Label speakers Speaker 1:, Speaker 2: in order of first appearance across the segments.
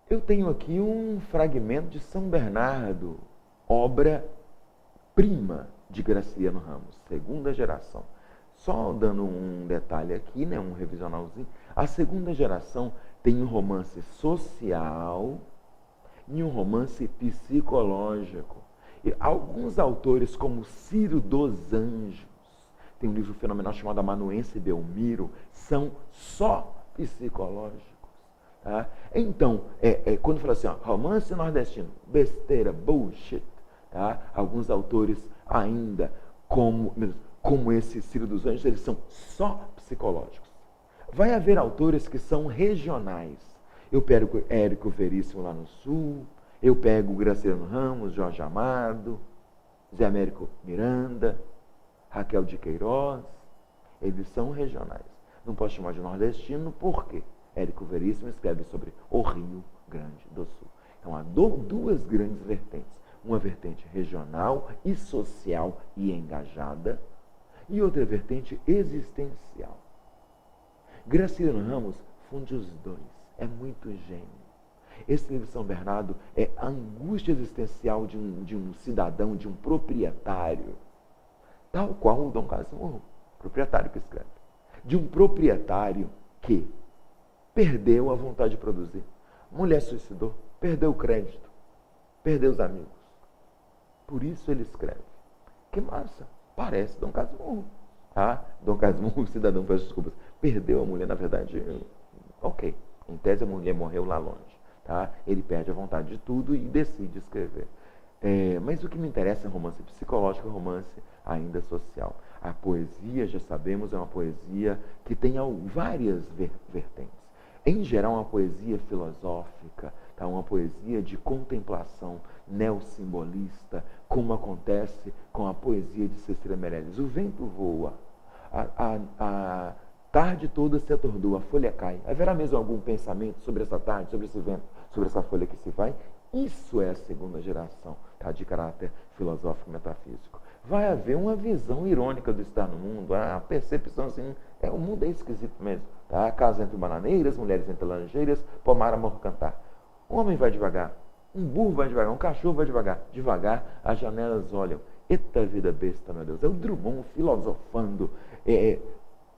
Speaker 1: Eu tenho aqui um fragmento de São Bernardo, obra-prima de Graciliano Ramos, segunda geração. Só dando um detalhe aqui, né, um revisionalzinho. A segunda geração tem um romance social e um romance psicológico. E alguns autores, como Ciro dos Anjos, tem um livro fenomenal chamado Amanuense e Belmiro, são só psicológicos. Tá? Então, quando fala assim, ó, romance nordestino, besteira, bullshit, tá? Alguns autores ainda, como esse Ciro dos Anjos, eles são só psicológicos. Vai haver autores que são regionais. Eu pego Érico Veríssimo lá no Sul, eu pego Graciliano Ramos, Jorge Amado, Zé Américo Miranda, Raquel de Queiroz. Eles são regionais. Não posso chamar de nordestino, por quê? Érico Veríssimo escreve sobre o Rio Grande do Sul. Então, há duas grandes vertentes. Uma vertente regional e social e engajada, e outra vertente existencial. Graciliano Ramos funde os dois. É muito gênio. Esse livro de São Bernardo é a angústia existencial de um cidadão, de um proprietário, tal qual o Dom Casmurro, proprietário que escreve. De um proprietário que perdeu a vontade de produzir. Mulher suicidou, perdeu o crédito, perdeu os amigos. Por isso ele escreve. Que massa! Parece Dom Casmurro. Ah, Dom Casmurro, cidadão, peço desculpas, perdeu a mulher, na verdade, ok. Em tese, a mulher morreu lá longe. Tá? Ele perde a vontade de tudo e decide escrever. Mas o que me interessa é romance psicológico, romance ainda social. A poesia, já sabemos, é uma poesia que tem várias vertentes. Em geral, uma poesia filosófica, tá? Uma poesia de contemplação neossimbolista, como acontece com a poesia de Cecília Meirelles. O vento voa, a tarde toda se atordoa, a folha cai. Haverá mesmo algum pensamento sobre essa tarde, sobre esse vento, sobre essa folha que se vai? Isso é a segunda geração, tá? De caráter filosófico metafísico. Vai haver uma visão irônica do estar no mundo, a percepção assim, o mundo é esquisito mesmo. Tá? Casa entre bananeiras, mulheres entre laranjeiras, pomar, amor, cantar. Um homem vai devagar, um burro vai devagar, um cachorro vai devagar. Devagar, as janelas olham. Eita vida besta, meu Deus. É o Drummond filosofando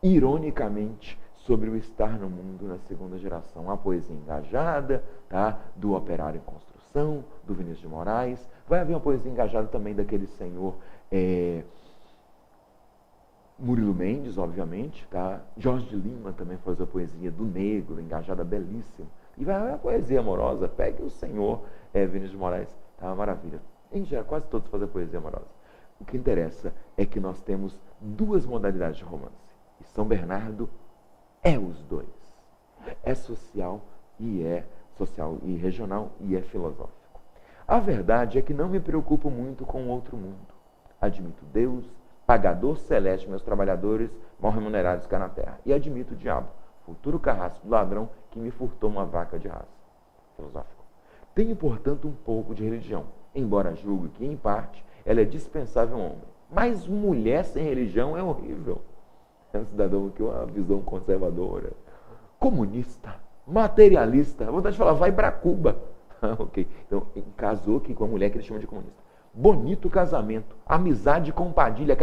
Speaker 1: ironicamente sobre o estar no mundo na segunda geração. A poesia engajada, tá? Do Operário em Construção, do Vinícius de Moraes. Vai haver uma poesia engajada também daquele senhor Murilo Mendes, obviamente. Tá? Jorge de Lima também faz a poesia do negro, engajada, belíssima. E vai haver a poesia amorosa. Pegue o senhor Vinícius de Moraes. Tá? Maravilha. Em geral, quase todos fazem poesia amorosa. O que interessa é que nós temos duas modalidades de romance. E São Bernardo é os dois. É social e regional e é filosófico. A verdade é que não me preocupo muito com o outro mundo. Admito Deus, pagador celeste, meus trabalhadores mal remunerados cá na terra. E admito o diabo, futuro carrasco do ladrão que me furtou uma vaca de raça. Filosófico. Tenho, portanto, um pouco de religião, embora julgue que, em parte, ela é dispensável ao homem. Mas mulher sem religião é horrível. É um cidadão que tem uma visão conservadora, comunista, materialista. A vontade de falar, vai para Cuba. Ok. Então, casou aqui com a mulher que ele chama de comunista. Bonito casamento, amizade com Padilha,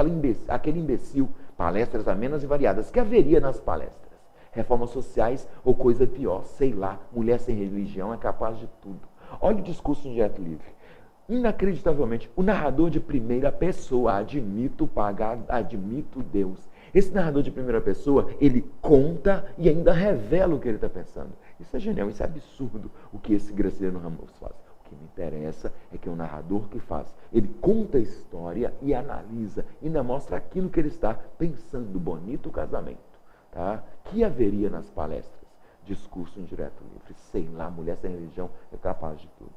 Speaker 1: aquele imbecil. Palestras amenas e variadas, que haveria nas palestras. Reformas sociais ou coisa pior, sei lá. Mulher sem religião é capaz de tudo. Olha o discurso indireto livre. Inacreditavelmente, o narrador de primeira pessoa, admito Deus. Esse narrador de primeira pessoa, ele conta e ainda revela o que ele está pensando. Isso é genial, isso é absurdo o que esse Graciliano Ramos faz. O que me interessa é que é o narrador que faz. Ele conta a história e analisa, ainda mostra aquilo que ele está pensando. Bonito casamento, tá? Que haveria nas palestras? Discurso indireto livre, sei lá, mulher sem religião é capaz de tudo.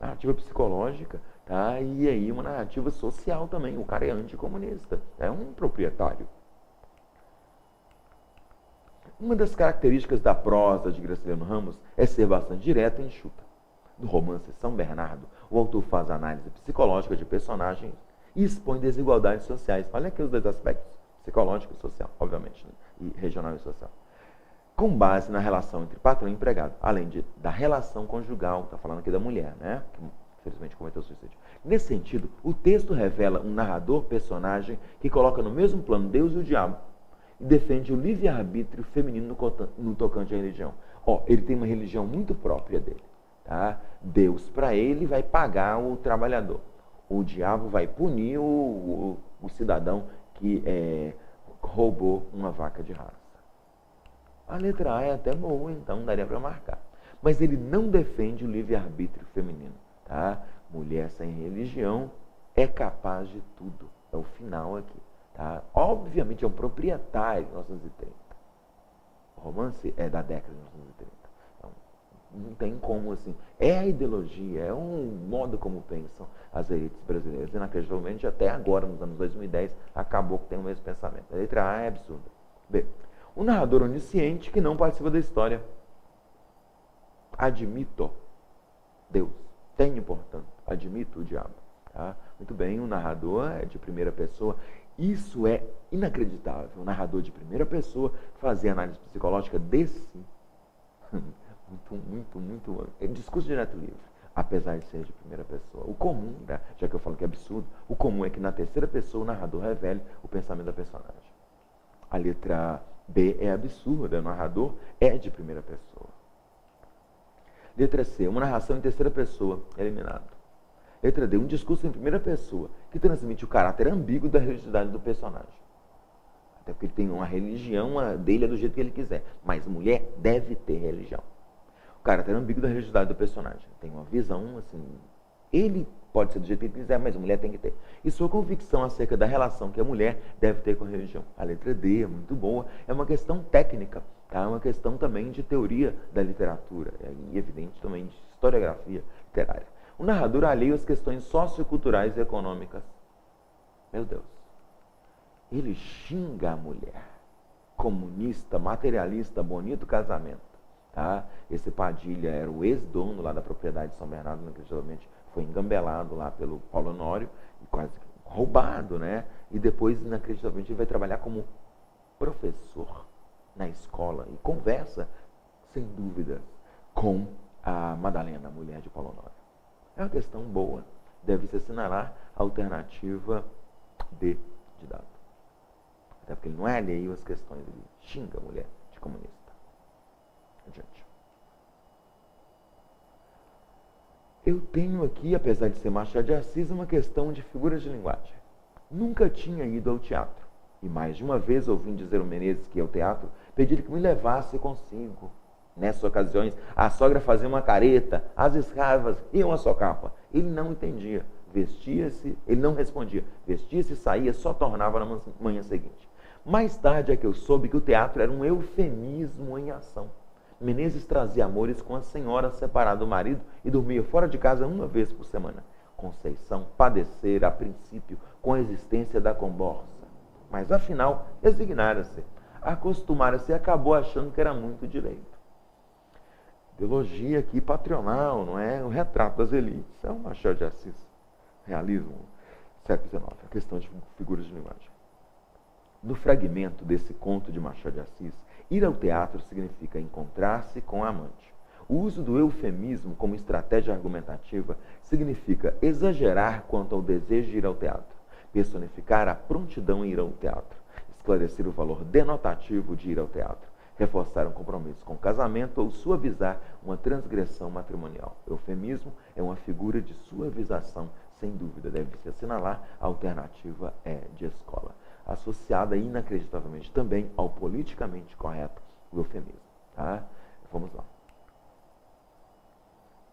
Speaker 1: Narrativa psicológica, tá? E aí uma narrativa social também. O cara é anticomunista, é um proprietário. Uma das características da prosa de Graciliano Ramos é ser bastante direta e enxuta. No romance São Bernardo, o autor faz análise psicológica de personagens e expõe desigualdades sociais. Olha aqui os dois aspectos, psicológico e social, obviamente, né? E regional e social. com base na relação entre patrão e empregado, além da relação conjugal, está falando aqui da mulher, né? Que infelizmente cometeu suicídio. Nesse sentido, o texto revela um narrador personagem que coloca no mesmo plano Deus e o diabo e defende o livre-arbítrio feminino no tocante à religião. Ele tem uma religião muito própria dele. Tá? Deus, para ele, vai pagar o trabalhador. O diabo vai punir o cidadão que roubou uma vaca de raça. A letra A é até boa, então daria para marcar. Mas ele não defende o livre-arbítrio feminino. Tá? Mulher sem religião é capaz de tudo. É o final aqui. Tá? Obviamente é um proprietário de 1930. O romance é da década de 1930. Então, não tem como assim. É a ideologia, é um modo como pensam as elites brasileiras. Inacreditavelmente, até agora, nos anos 2010, acabou que tem o mesmo pensamento. A letra A é absurda. B. O narrador onisciente que não participa da história. Admito Deus. Tenho, portanto, admito o diabo. Tá? Muito bem, o narrador é de primeira pessoa. Isso é inacreditável. O narrador de primeira pessoa fazer análise psicológica de si. Muito. É discurso direto livre, apesar de ser de primeira pessoa. O comum, né, já que eu falo que é absurdo, o comum é que na terceira pessoa o narrador revele o pensamento da personagem. A letra B é absurda. O narrador é de primeira pessoa. Letra C, uma narração em terceira pessoa, eliminado. Letra D, um discurso em primeira pessoa, que transmite o caráter ambíguo da religiosidade do personagem. Até porque ele tem uma religião dele, é do jeito que ele quiser. Mas mulher deve ter religião. O caráter ambíguo da religiosidade do personagem. Tem uma visão, assim, ele pode ser do jeito que ele quiser, mas a mulher tem que ter. E sua convicção acerca da relação que a mulher deve ter com a religião. A letra D é muito boa, é uma questão técnica, tá? É uma questão também de teoria da literatura, e evidente também de historiografia literária. O narrador alheio às questões socioculturais e econômicas. Meu Deus. Ele xinga a mulher. Comunista, materialista, bonito casamento. Tá? Esse Padilha era o ex-dono lá da propriedade de São Bernardo, inacreditavelmente foi engambelado lá pelo Paulo Honório e quase roubado, né? E depois, inacreditavelmente, ele vai trabalhar como professor na escola e conversa, sem dúvida, com a Madalena, a mulher de Paulo Honório. É uma questão boa. Deve-se assinalar a alternativa D de dado. Até porque ele não é alheio às questões, ele xinga a mulher de comunista. Adiante. Eu tenho aqui, apesar de ser Machado de Assis, uma questão de figuras de linguagem. Nunca tinha ido ao teatro. E mais de uma vez ouvi dizer o Menezes que ia ao teatro, pedi-lhe que me levasse consigo. Nessas ocasiões, a sogra fazia uma careta, as escravas iam à socapa. Ele não entendia. Vestia-se, ele não respondia. Vestia-se, saía, só tornava na manhã seguinte. Mais tarde é que eu soube que o teatro era um eufemismo em ação. Menezes trazia amores com a senhora separada do marido e dormia fora de casa uma vez por semana. Conceição padecera, a princípio, com a existência da comborça. Mas, afinal, resignara-se. Acostumara-se e acabou achando que era muito direito. Ideologia aqui patronal, não é? O retrato das elites. É um Machado de Assis. Realismo, século XIX. A questão de figuras de linguagem. No fragmento desse conto de Machado de Assis, ir ao teatro significa encontrar-se com a amante. O uso do eufemismo como estratégia argumentativa significa exagerar quanto ao desejo de ir ao teatro, personificar a prontidão em ir ao teatro, esclarecer o valor denotativo de ir ao teatro, reforçar um compromisso com o casamento ou suavizar uma transgressão matrimonial. Eufemismo é uma figura de suavização, sem dúvida, deve-se assinalar, a alternativa é de escola, associada inacreditavelmente também ao politicamente correto eufemismo. Tá? Vamos lá.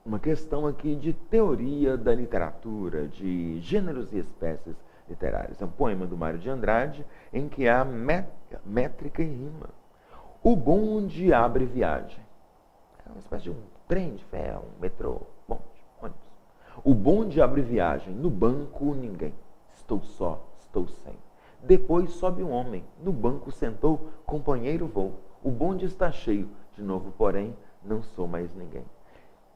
Speaker 1: Uma questão aqui de teoria da literatura, de gêneros e espécies literárias. É um poema do Mário de Andrade em que há métrica e rima. O bonde abre viagem. É uma espécie de um trem de ferro, um metrô, bonde, ônibus. O bonde abre viagem, no banco ninguém. Estou só, estou sem. Depois sobe um homem, no banco sentou, companheiro vou. O bonde está cheio, de novo, porém, não sou mais ninguém.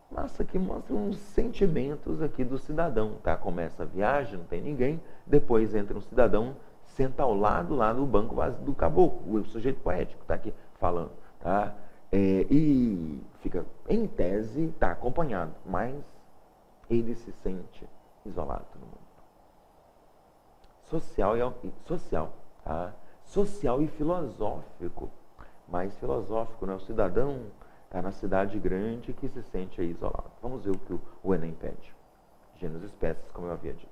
Speaker 1: Nossa, aqui mostra uns sentimentos aqui do cidadão, tá? Começa a viagem, não tem ninguém, depois entra um cidadão, senta ao lado lá do banco do caboclo, o sujeito poético está aqui falando. tá? E fica, em tese, está acompanhado, mas ele se sente isolado no mundo. Social e filosófico. Mais filosófico, né? O cidadão está na cidade grande que se sente aí isolado. Vamos ver o que o Enem pede. Gêneros e espécies, como eu havia dito.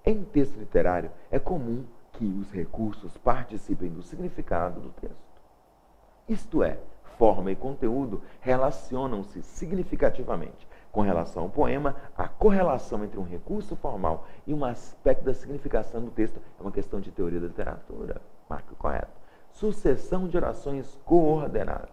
Speaker 1: Em texto literário, é comum que os recursos participem do significado do texto. Isto é, forma e conteúdo relacionam-se significativamente. Com relação ao poema, a correlação entre um recurso formal e um aspecto da significação do texto é uma questão de teoria da literatura. Marco correto. Sucessão de orações coordenadas.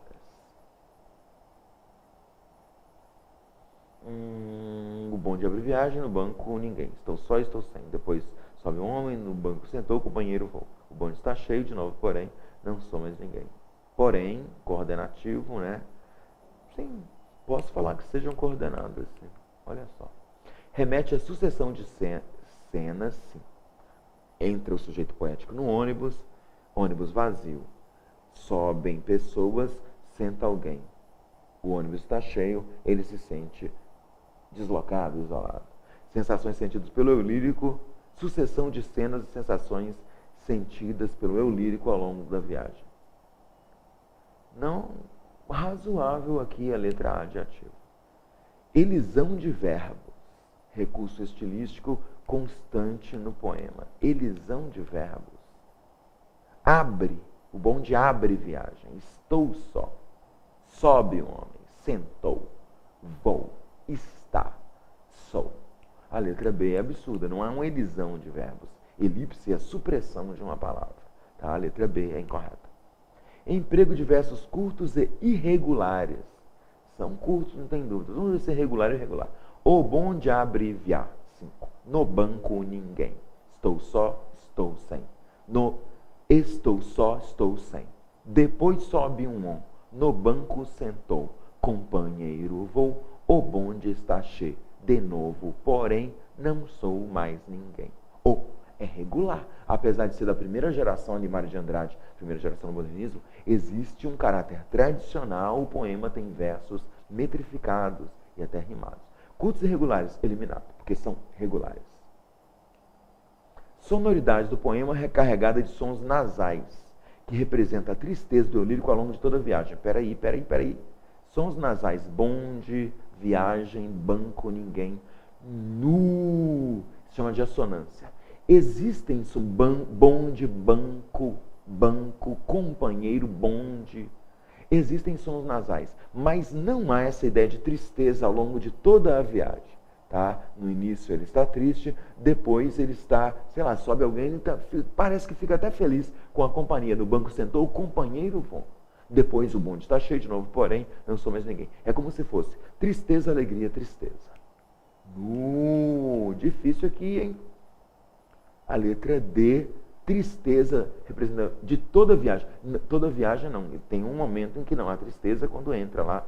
Speaker 1: O bonde abre viagem, no banco ninguém. Estou só, estou sem. Depois sobe um homem, no banco sentou, o companheiro voou. O bonde está cheio de novo, porém, não sou mais ninguém. Porém, coordenativo, né? Sim, posso falar que sejam coordenadas, sim. Olha só. Remete à sucessão de cenas, sim. Entra o sujeito poético no ônibus vazio. Sobem pessoas, senta alguém. O ônibus está cheio, ele se sente deslocado, isolado. Sensações sentidas pelo eu lírico, sucessão de cenas e sensações sentidas pelo eu lírico ao longo da viagem. Não razoável aqui a letra A de ativo. Elisão de verbos, recurso estilístico constante no poema. Elisão de verbos. Abre, o bonde abre viagem. Estou só. Sobe o homem, sentou, vou, está, sou. A letra B é absurda, não há uma elisão de verbos. Elipse é a supressão de uma palavra. Tá? A letra B é incorreta. Emprego de versos curtos e irregulares. São curtos, não tem dúvida. Vamos ver se é regular ou irregular. O bonde abreviar. 5. No banco, ninguém. Estou só, estou sem. No estou só, estou sem. Depois sobe um on. No banco sentou. Companheiro vou. O bonde está cheio. De novo, porém, não sou mais ninguém. O é regular. Apesar de ser da primeira geração de Mário de Andrade, primeira geração do modernismo, existe um caráter tradicional. O poema tem versos metrificados e até rimados. Curtos e regulares, eliminado, porque são regulares. Sonoridade do poema recarregada de sons nasais, que representa a tristeza do eu lírico ao longo de toda a viagem. Peraí. Sons nasais, bonde, viagem, banco, ninguém. Nu, se chama de assonância. Existem bonde, banco, companheiro, bonde. Existem sons nasais, mas não há essa ideia de tristeza ao longo de toda a viagem. Tá? No início ele está triste, depois ele está, sei lá, sobe alguém, ele parece que fica até feliz com a companhia. Do banco sentou, o companheiro voa. Depois o bonde está cheio de novo, porém não sou mais ninguém. É como se fosse tristeza, alegria, tristeza. Difícil aqui, hein? A letra D, tristeza, representa de toda viagem. Toda viagem não, tem um momento em que não há tristeza, quando entra lá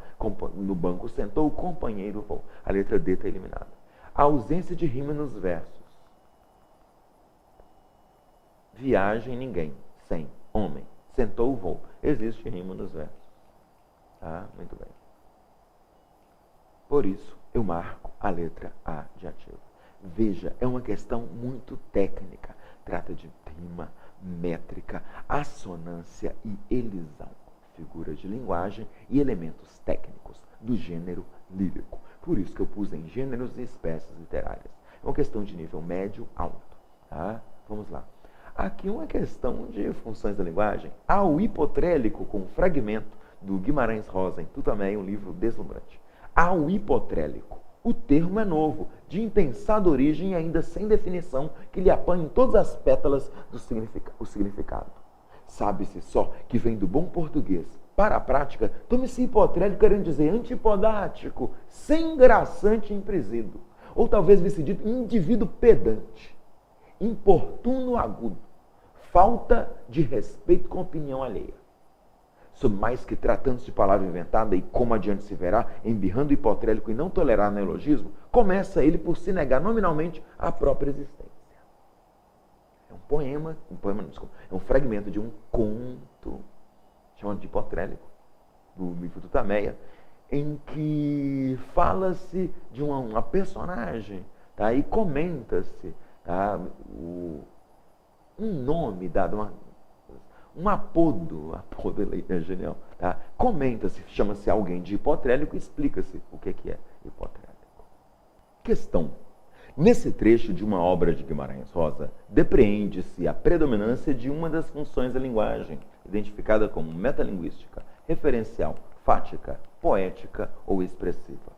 Speaker 1: no banco, sentou o companheiro voou. A letra D está eliminada. A ausência de rima nos versos. Viagem, ninguém. Sem, homem. Sentou o voo. Existe rima nos versos. Tá? Muito bem. Por isso, eu marco a letra A de ativo. Veja, é uma questão muito técnica. Trata de rima, métrica, assonância e elisão. Figuras de linguagem e elementos técnicos do gênero lírico. Por isso que eu pus em gêneros e espécies literárias. É uma questão de nível médio alto. Tá? Vamos lá. Aqui uma questão de funções da linguagem. Ao hipotrélico, com fragmento do Guimarães Rosa, em Tutameia, um livro deslumbrante. Ao hipotrélico. O termo é novo, de impensada origem e ainda sem definição, que lhe apanha em todas as pétalas do significado. Sabe-se só que vem do bom português. Para a prática, tome-se hipotrélico querendo dizer antipodático, sem engraçante e impresido. Ou talvez vice dito indivíduo pedante, importuno agudo, falta de respeito com a opinião alheia. Sob mais que tratando-se de palavra inventada e, como adiante se verá, embirrando o hipotrélico e não tolerar neologismo, começa ele por se negar nominalmente à própria existência. É um é um fragmento de um conto, chamado de hipotrélico. do mito Tutameia, em que fala-se de uma personagem, tá? E comenta-se, tá? Um nome dado, um apodo é genial, tá? Comenta-se, chama-se alguém de hipotrélico e explica-se o que é hipotrélico. Questão. Nesse trecho de uma obra de Guimarães Rosa, depreende-se a predominância de uma das funções da linguagem, identificada como metalinguística, referencial, fática, poética ou expressiva.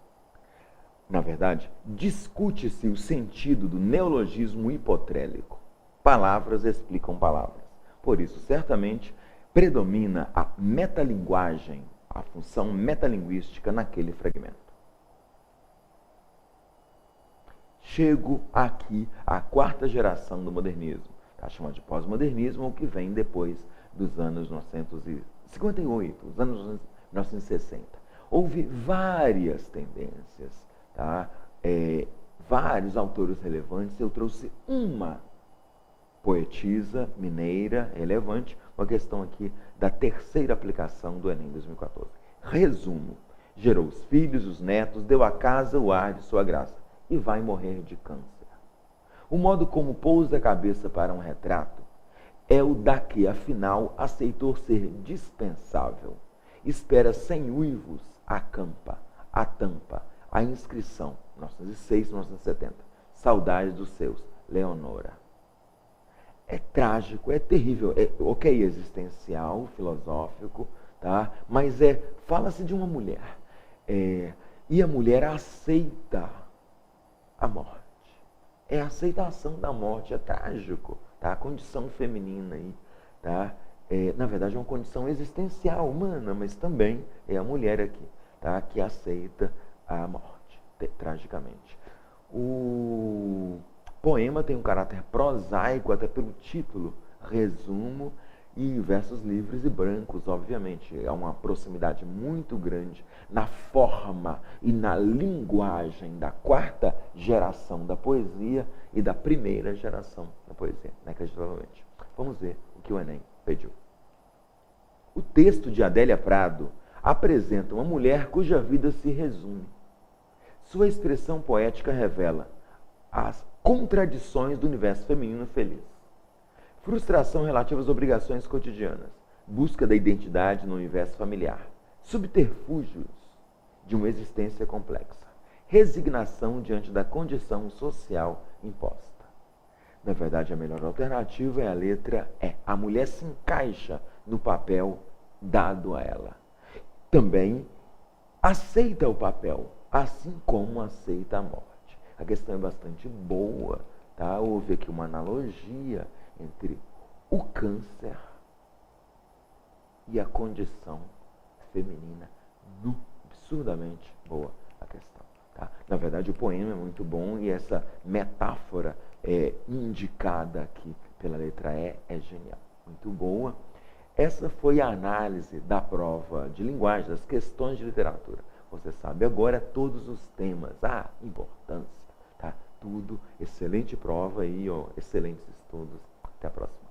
Speaker 1: Na verdade, discute-se o sentido do neologismo hipotrélico. Palavras explicam palavras. Por isso, certamente, predomina a metalinguagem, a função metalinguística naquele fragmento. Chego aqui à quarta geração do modernismo, tá? Chamada de pós-modernismo, o que vem depois dos anos 1958, os anos 1960. Houve várias tendências, tá? Vários autores relevantes. Eu trouxe uma poetisa mineira relevante, uma questão aqui da terceira aplicação do Enem 2014. Resumo: gerou os filhos, os netos, deu à casa o ar de sua graça e vai morrer de câncer. O modo como pousa a cabeça para um retrato é o da que, afinal, aceitou ser dispensável. Espera sem uivos a campa, a tampa, a inscrição, 1906, 1970. Saudades dos seus, Leonora. É trágico, é terrível, ok, existencial, filosófico, tá? Mas fala-se de uma mulher, e a mulher aceita a morte. É a aceitação da morte, é trágico, tá? A condição feminina aí, tá? Na verdade é uma condição existencial, humana, mas também é a mulher aqui, tá? Que aceita a morte, tragicamente. O poema tem um caráter prosaico, até pelo título, resumo, e versos livres e brancos, obviamente. Há uma proximidade muito grande na forma e na linguagem da quarta geração da poesia e da primeira geração da poesia, inacreditavelmente. Vamos ver o que o Enem pediu. O texto de Adélia Prado apresenta uma mulher cuja vida se resume. Sua expressão poética revela as contradições do universo feminino feliz. Frustração relativa às obrigações cotidianas, busca da identidade no universo familiar, subterfúgios de uma existência complexa, resignação diante da condição social imposta. Na verdade, a melhor alternativa é a letra E. A mulher se encaixa no papel dado a ela. Também aceita o papel, assim como aceita a morte. A questão é bastante boa, tá? Houve aqui uma analogia entre o câncer e a condição feminina. Absurdamente boa a questão. Tá? Na verdade, o poema é muito bom e essa metáfora indicada aqui pela letra E é genial. Muito boa. Essa foi a análise da prova de linguagem, das questões de literatura. Você sabe agora todos os temas, a importância, tá? Tudo, excelente prova e excelentes estudos. Até a próxima.